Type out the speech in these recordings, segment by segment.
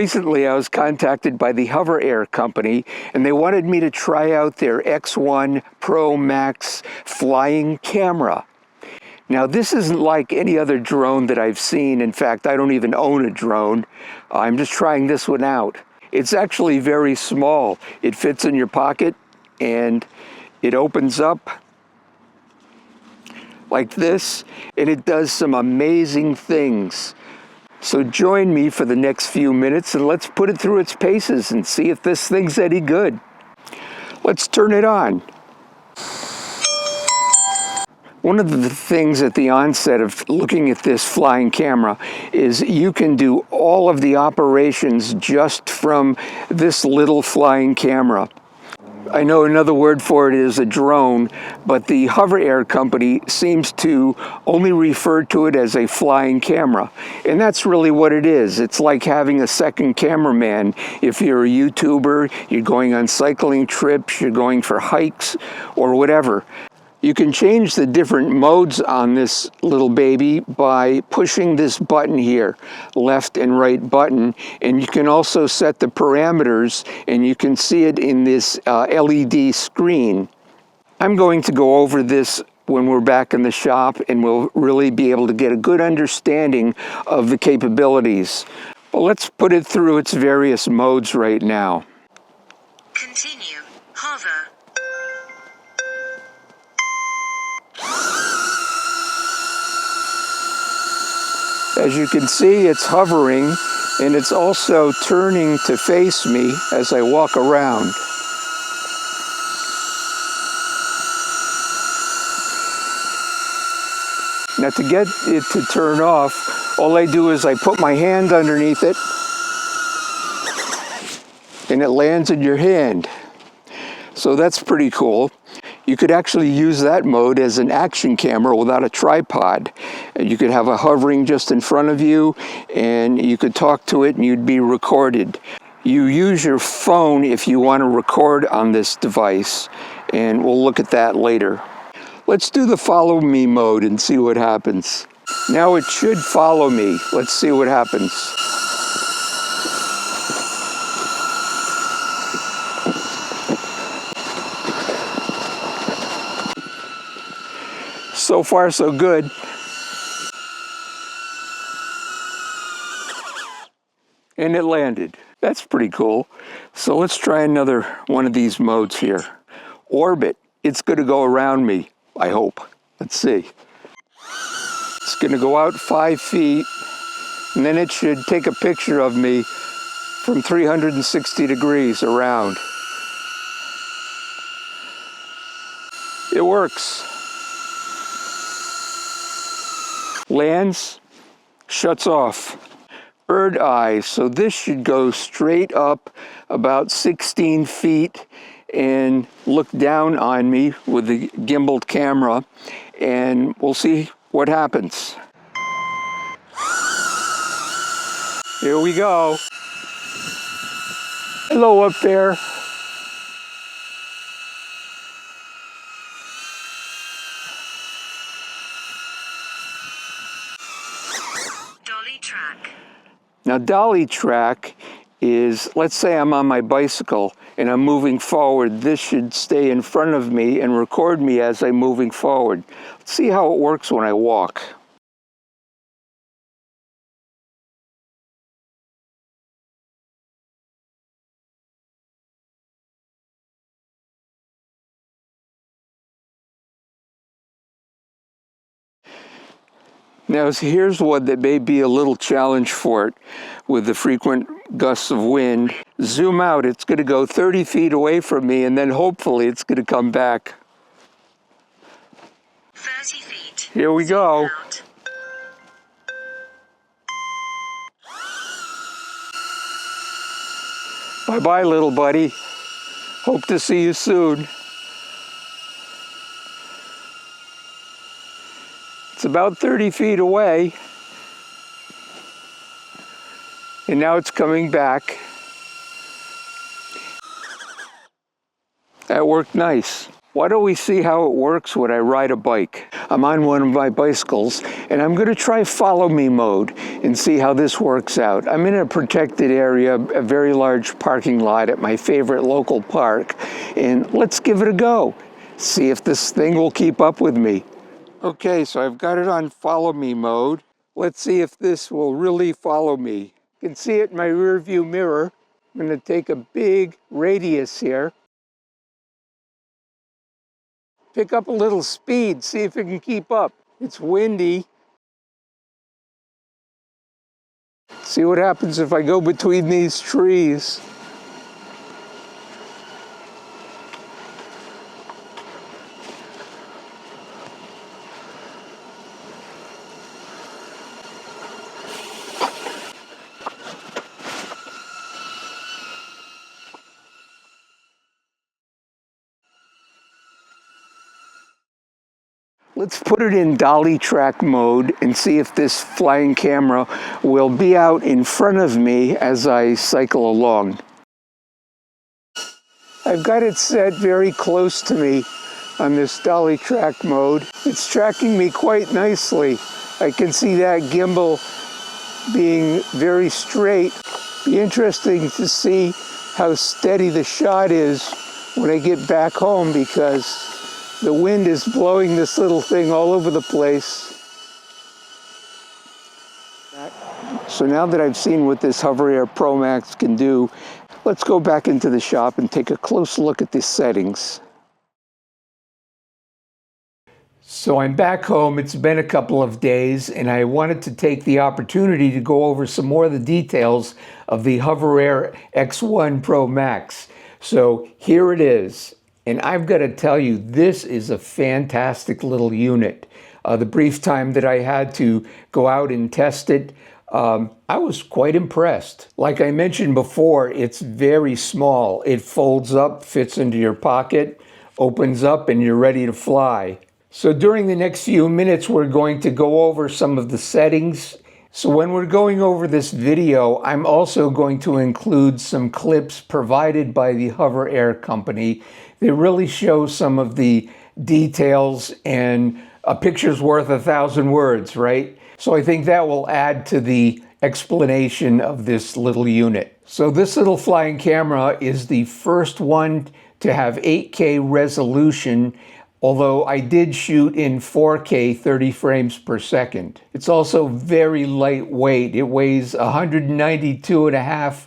Recently, I was contacted by the HOVERAir company, and they wanted me to try out their X1 PROMAX flying camera. Now, this isn't like any other drone that I've seen. In fact, I don't even own a drone. I'm just trying this one out. It's actually very small. It fits in your pocket, and it opens up like this, and it does some amazing things. So join me for the next few minutes and let's put it through its paces and see if this thing's any good. Let's turn it on. One of the things at the onset of looking at this flying camera is you can do all of the operations just from this little flying camera. I know another word for it is a drone, but the HOVERAir company seems to only refer to it as a flying camera. And that's really what it is. It's like having a second cameraman. If you're a YouTuber, you're going on cycling trips, you're going for hikes, or whatever. You can change the different modes on this little baby by pushing this button here, left and right button, and you can also set the parameters, and you can see it in this LED screen. I'm going to go over this when we're back in the shop, and we'll really be able to get a good understanding of the capabilities. Well, let's put it through its various modes right now. Continue. Hover. As you can see, it's hovering, and it's also turning to face me as I walk around. Now, to get it to turn off, all I do is I put my hand underneath it, and it lands in your hand. So that's pretty cool. You could actually use that mode as an action camera without a tripod. You could have a hovering just in front of you, and you could talk to it and you'd be recorded. You use your phone if you want to record on this device, and we'll look at that later. Let's do the follow me mode and see what happens. Now it should follow me. Let's see what happens. So far, so good. And it landed. That's pretty cool. So let's try another one of these modes here. Orbit. It's going to go around me, I hope. Let's see. It's going to go out 5 feet, and then it should take a picture of me from 360 degrees around. It works. Lands, shuts off. Bird eye, so this should go straight up about 16 feet and look down on me with the gimbaled camera, and we'll see what happens. Here we go. Hello up there. Now, dolly track is, let's say I'm on my bicycle and I'm moving forward. This should stay in front of me and record me as I'm moving forward. Let's see how it works when I walk. Now, here's one that may be a little challenge for it with the frequent gusts of wind. Zoom out, it's going to go 30 feet away from me, and then hopefully it's going to come back. 30 feet. Here we go. Bye-bye, little buddy. Hope to see you soon. It's about 30 feet away, and now it's coming back. That worked nice. Why don't we see how it works when I ride a bike? I'm on one of my bicycles and I'm going to try follow me mode and see how this works out. I'm in a protected area, a very large parking lot at my favorite local park, and let's give it a go. See if this thing will keep up with me. Okay, so I've got it on follow me mode. Let's see if this will really follow me. You can see it in my rear view mirror. I'm going to take a big radius here. Pick up a little speed, see if it can keep up. It's windy. See what happens if I go between these trees. Let's put it in dolly track mode and see if this flying camera will be out in front of me as I cycle along. I've got it set very close to me on this dolly track mode. It's tracking me quite nicely. I can see that gimbal being very straight. Be interesting to see how steady the shot is when I get back home, because the wind is blowing this little thing all over the place. So now that I've seen what this HOVERAir PROMAX can do, let's go back into the shop and take a close look at the settings. So I'm back home. It's been a couple of days, and I wanted to take the opportunity to go over some more of the details of the HOVERAir X1 PROMAX. So here it is. And I've got to tell you, this is a fantastic little unit. The brief time that I had to go out and test it, I was quite impressed. Like I mentioned before, it's very small. It folds up, fits into your pocket, opens up, and you're ready to fly. So during the next few minutes, we're going to go over some of the settings. So when we're going over this video, I'm also going to include some clips provided by the HOVERAir company. They really show some of the details, and a picture's worth 1,000 words, right? So I think that will add to the explanation of this little unit. So this little flying camera is the first one to have 8K resolution, although I did shoot in 4K 30 frames per second. It's also very lightweight. It weighs 192.5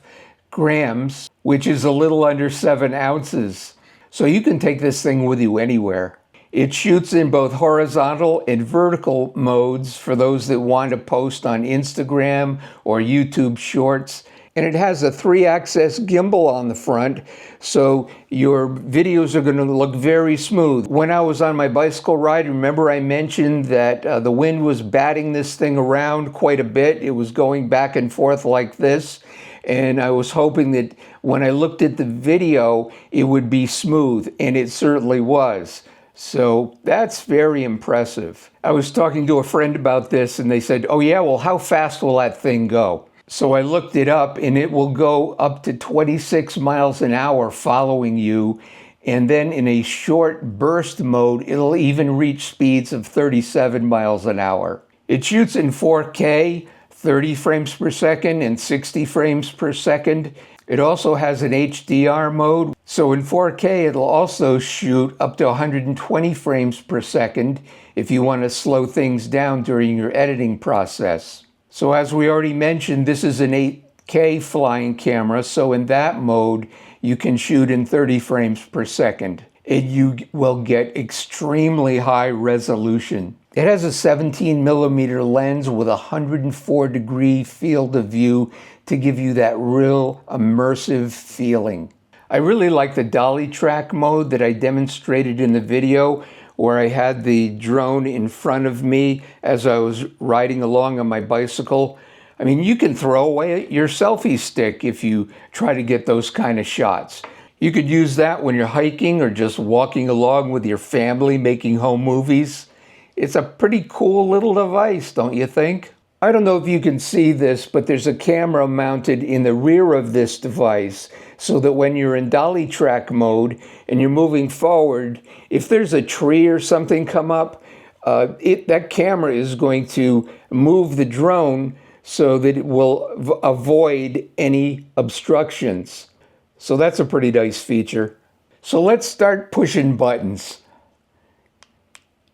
grams, which is a little under 7 ounces. So you can take this thing with you anywhere. It shoots in both horizontal and vertical modes for those that want to post on Instagram or YouTube Shorts. And it has a 3-axis gimbal on the front, so your videos are going to look very smooth. When I was on my bicycle ride, remember I mentioned that the wind was batting this thing around quite a bit. It was going back and forth like this. And I was hoping that when I looked at the video, it would be smooth, and it certainly was. So that's very impressive. I was talking to a friend about this, and they said, oh yeah, well, how fast will that thing go? So I looked it up, and it will go up to 26 miles an hour following you. And then in a short burst mode, it'll even reach speeds of 37 miles an hour. It shoots in 4K, 30 frames per second and 60 frames per second. It also has an HDR mode. So in 4K, it'll also shoot up to 120 frames per second if you want to slow things down during your editing process. So as we already mentioned, this is an 8K flying camera. So in that mode, you can shoot in 30 frames per second. And you will get extremely high resolution. It has a 17mm lens with a 104-degree field of view to give you that real immersive feeling. I really like the dolly track mode that I demonstrated in the video, where I had the drone in front of me as I was riding along on my bicycle. I mean, you can throw away your selfie stick if you try to get those kind of shots. You could use that when you're hiking or just walking along with your family making home movies. It's a pretty cool little device, don't you think? I don't know if you can see this, but there's a camera mounted in the rear of this device so that when you're in dolly track mode and you're moving forward, if there's a tree or something come up, that camera is going to move the drone so that it will avoid any obstructions. So that's a pretty nice feature. So let's start pushing buttons.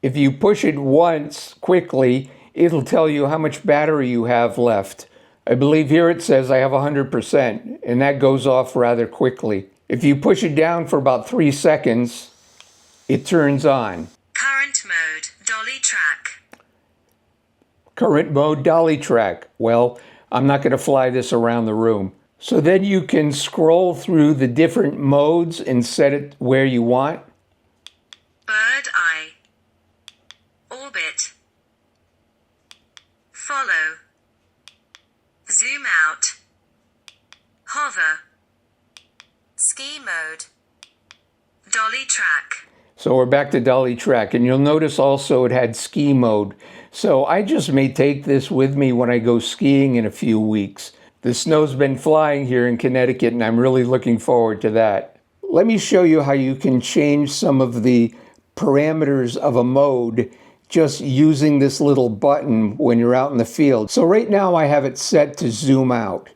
If you push it once quickly, it'll tell you how much battery you have left. I believe here it says I have 100%, and that goes off rather quickly. If you push it down for about 3 seconds, it turns on. Current mode, dolly track. Current mode, dolly track. Well, I'm not going to fly this around the room. So then you can scroll through the different modes and set it where you want. Bird eye. Orbit. Follow. Zoom out. Hover. Ski mode. Dolly track. So we're back to dolly track, and you'll notice also it had ski mode. So I just may take this with me when I go skiing in a few weeks. The snow's been flying here in Connecticut, and I'm really looking forward to that. Let me show you how you can change some of the parameters of a mode just using this little button when you're out in the field. So right now I have it set to zoom out,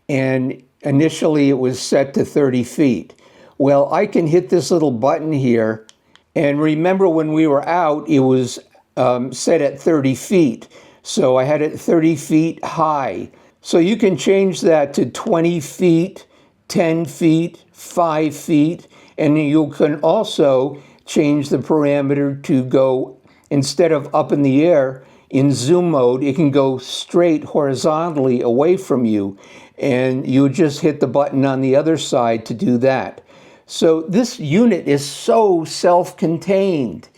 and initially it was set to 30 feet. Well, I can hit this little button here, and remember when we were out, it was set at 30 feet. So I had it 30 feet high. So you can change that to 20 feet, 10 feet, 5 feet, and you can also change the parameter to go, instead of up in the air, in zoom mode, it can go straight horizontally away from you, and you just hit the button on the other side to do that. So this unit is so self-contained,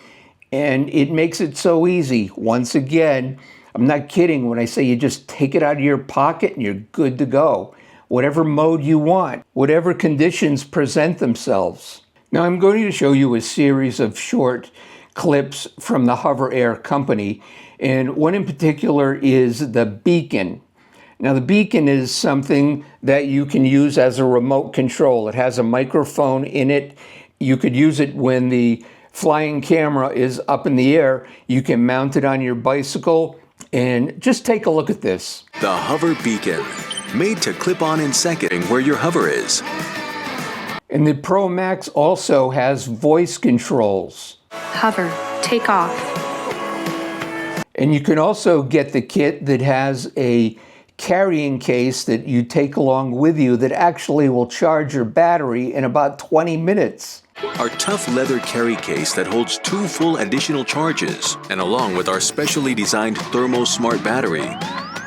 and it makes it so easy. Once again, I'm not kidding when I say you just take it out of your pocket and you're good to go. Whatever mode you want, whatever conditions present themselves. Now I'm going to show you a series of short clips from the HOVERAir company, and one in particular is the beacon. Now the beacon is something that you can use as a remote control. It has a microphone in it. You could use it when the flying camera is up in the air. You can mount it on your bicycle, and just take a look at this. The Hover Beacon, made to clip on in seconds where your hover is. And the PROMAX also has voice controls. Hover, take off. And you can also get the kit that has a carrying case that you take along with you that actually will charge your battery in about 20 minutes. Our tough leather carry case that holds 2 full additional charges, and along with our specially designed Thermo Smart battery,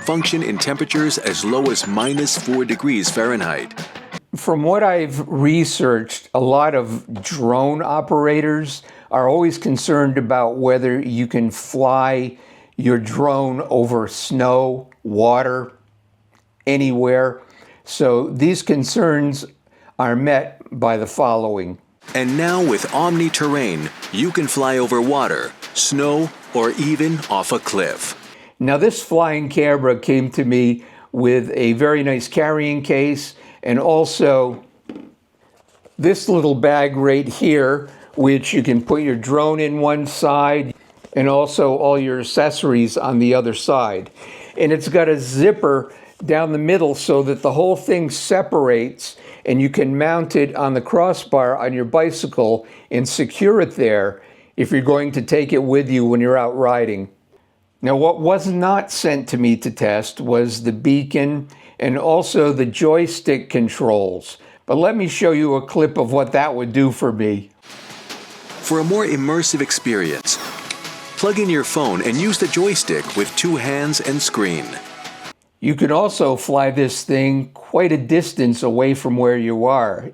function in temperatures as low as -4 degrees Fahrenheit. From what I've researched, a lot of drone operators are always concerned about whether you can fly your drone over snow, water, anywhere. So these concerns are met by the following. And now with Omni Terrain, you can fly over water, snow, or even off a cliff. Now this flying camera came to me with a very nice carrying case, and also this little bag right here, which you can put your drone in one side and also all your accessories on the other side. And it's got a zipper down the middle so that the whole thing separates, and you can mount it on the crossbar on your bicycle and secure it there if you're going to take it with you when you're out riding. Now what was not sent to me to test was the beacon and also the joystick controls. But let me show you a clip of what that would do for me. For a more immersive experience, plug in your phone and use the joystick with 2 hands and screen. You can also fly this thing quite a distance away from where you are.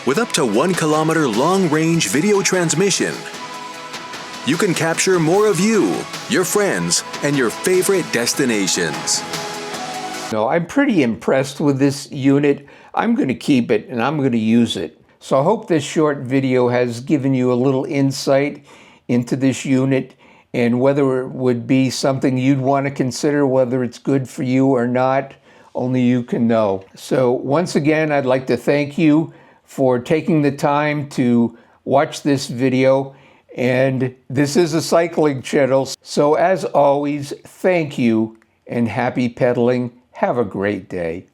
With up to 1 kilometer long-range video transmission, you can capture more of you, your friends, and your favorite destinations. No, I'm pretty impressed with this unit. I'm going to keep it and I'm going to use it. So I hope this short video has given you a little insight into this unit and whether it would be something you'd want to consider, whether it's good for you or not. only you can know. So once again, I'd like to thank you for taking the time to watch this video. And this is a cycling channel. So as always, thank you and happy pedaling. Have a great day.